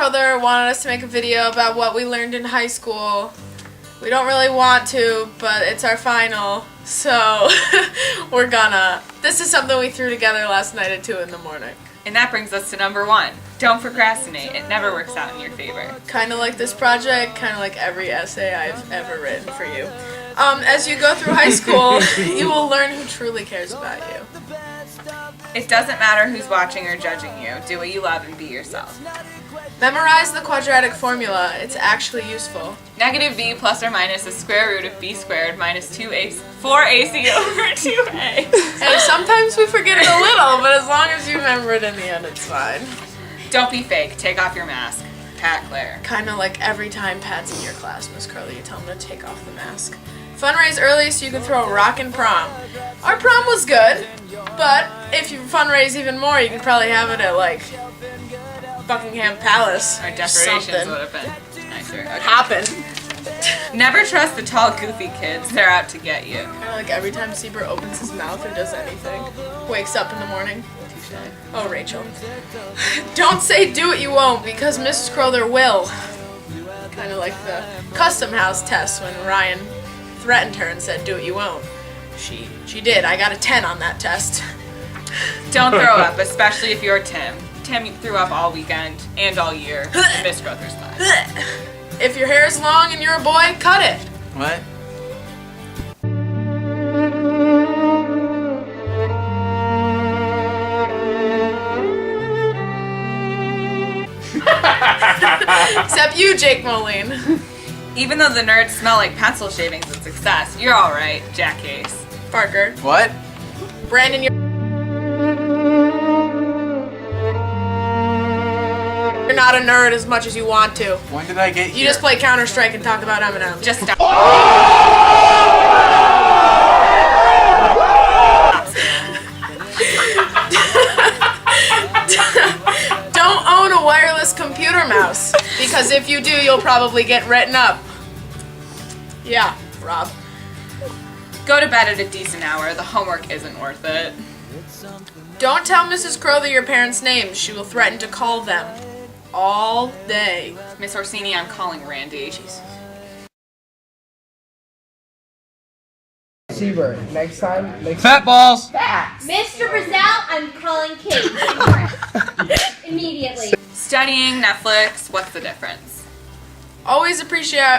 Crowther wanted us to make a video about what we learned in high school. We don't really want to, but it's our final, so we're gonna. This is something we threw together last night at 2 in the morning. And that brings us to number 1. Don't procrastinate. It never works out in your favor. Kind of like this project, kind of like every essay I've ever written for you. As you go through high school, you will learn who truly cares about you. It doesn't matter who's watching or judging you. Do what you love and be yourself. Memorize the quadratic formula. It's actually useful. Negative b plus or minus the square root of b squared minus 4ac over 2a. Hey, sometimes we forget it a little, but as long as you remember it in the end, it's fine. Don't be fake. Take off your mask. Pat Claire. Kind of like every time Pat's in your class, Miss Curly, you tell him to take off the mask. Fundraise early so you can throw a rock in prom. Our prom was good, but if you fundraise even more, you could probably have it at like Buckingham Palace. Our decorations something. would have been nicer. Okay. Happen. Never trust the tall, goofy kids. They're out to get you. Kind of like every time Seabra opens his mouth or does anything. Wakes up in the morning. Oh, Rachel. Don't say do what you won't, because Mrs. Crowther will. Kind of like the custom house test when Ryan threatened her and said do what you won't. She did. I got a 10 on that test. Don't throw up, especially if you're Tim. Tim threw up all weekend and all year in Miss Crowther's class. If your hair is long and you're a boy, cut it. What? Except you, Jake Moline. Even though the nerds smell like pencil shavings and success, you're alright, Jack Case. Parker. What? Brandon, you're not a nerd as much as you want to. When did I get here? You just play Counter-Strike and talk about M&M's. Just stop. Don't own a wireless computer mouse, because if you do, you'll probably get written up. Yeah, Rob. Go to bed at a decent hour. The homework isn't worth it. Don't tell Mrs. Crowther your parents' names. She will threaten to call them all day. Miss Orsini, I'm calling Randy. Seabird, next time, Fat balls! Mr. Brazell, I'm calling Kate. Immediately. Studying, Netflix, what's the difference? Always appreciate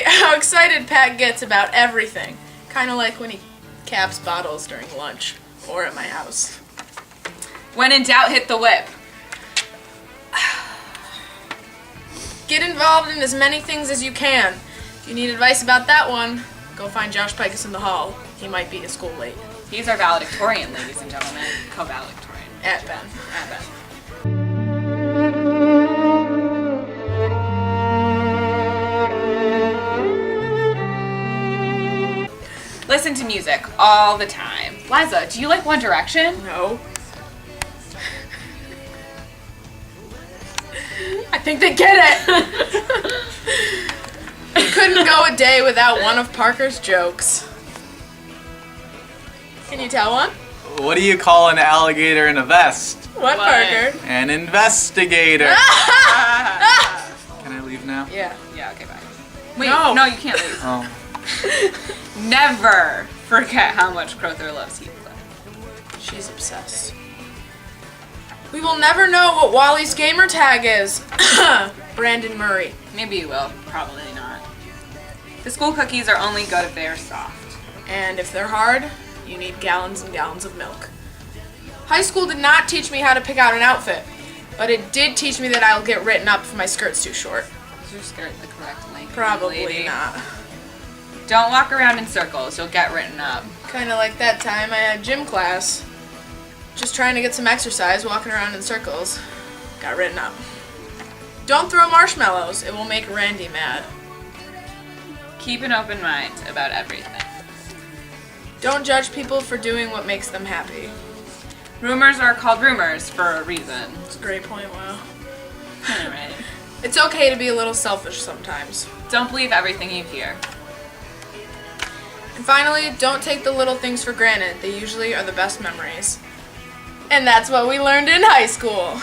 how excited Pat gets about everything. Kind of like when he caps bottles during lunch or at my house. When in doubt, hit the whip. Get involved in as many things as you can. If you need advice about that one, go find Josh Pikus in the hall. He might be at school late. He's our valedictorian, ladies and gentlemen. Co-valedictorian. At Ben. At Ben. Listen to music all the time. Liza, do you like One Direction? No. I think they get it. Couldn't go a day without one of Parker's jokes. Can you tell one? What do you call an alligator in a vest? What, Parker? An investigator. Can I leave now? Yeah. Yeah, okay, bye. Wait, No. no, you can't leave. Oh. Never forget how much Crowther loves Heathcliff. She's obsessed. We will never know what Wally's gamer tag is. Brandon Murray. Maybe you will. Probably not. The school cookies are only good if they are soft. And if they're hard, you need gallons and gallons of milk. High school did not teach me how to pick out an outfit, but it did teach me that I'll get written up if my skirt's too short. Is your skirt the correct length? Probably lady? not. Don't walk around in circles. You'll get written up. Kind of like that time I had gym class. Just trying to get some exercise, walking around in circles. Got written up. Don't throw marshmallows. It will make Randy mad. Keep an open mind about everything. Don't judge people for doing what makes them happy. Rumors are called rumors for a reason. It's a great point, wow. Alright. It's okay to be a little selfish sometimes. Don't believe everything you hear. And finally, don't take the little things for granted. They usually are the best memories. And that's what we learned in high school.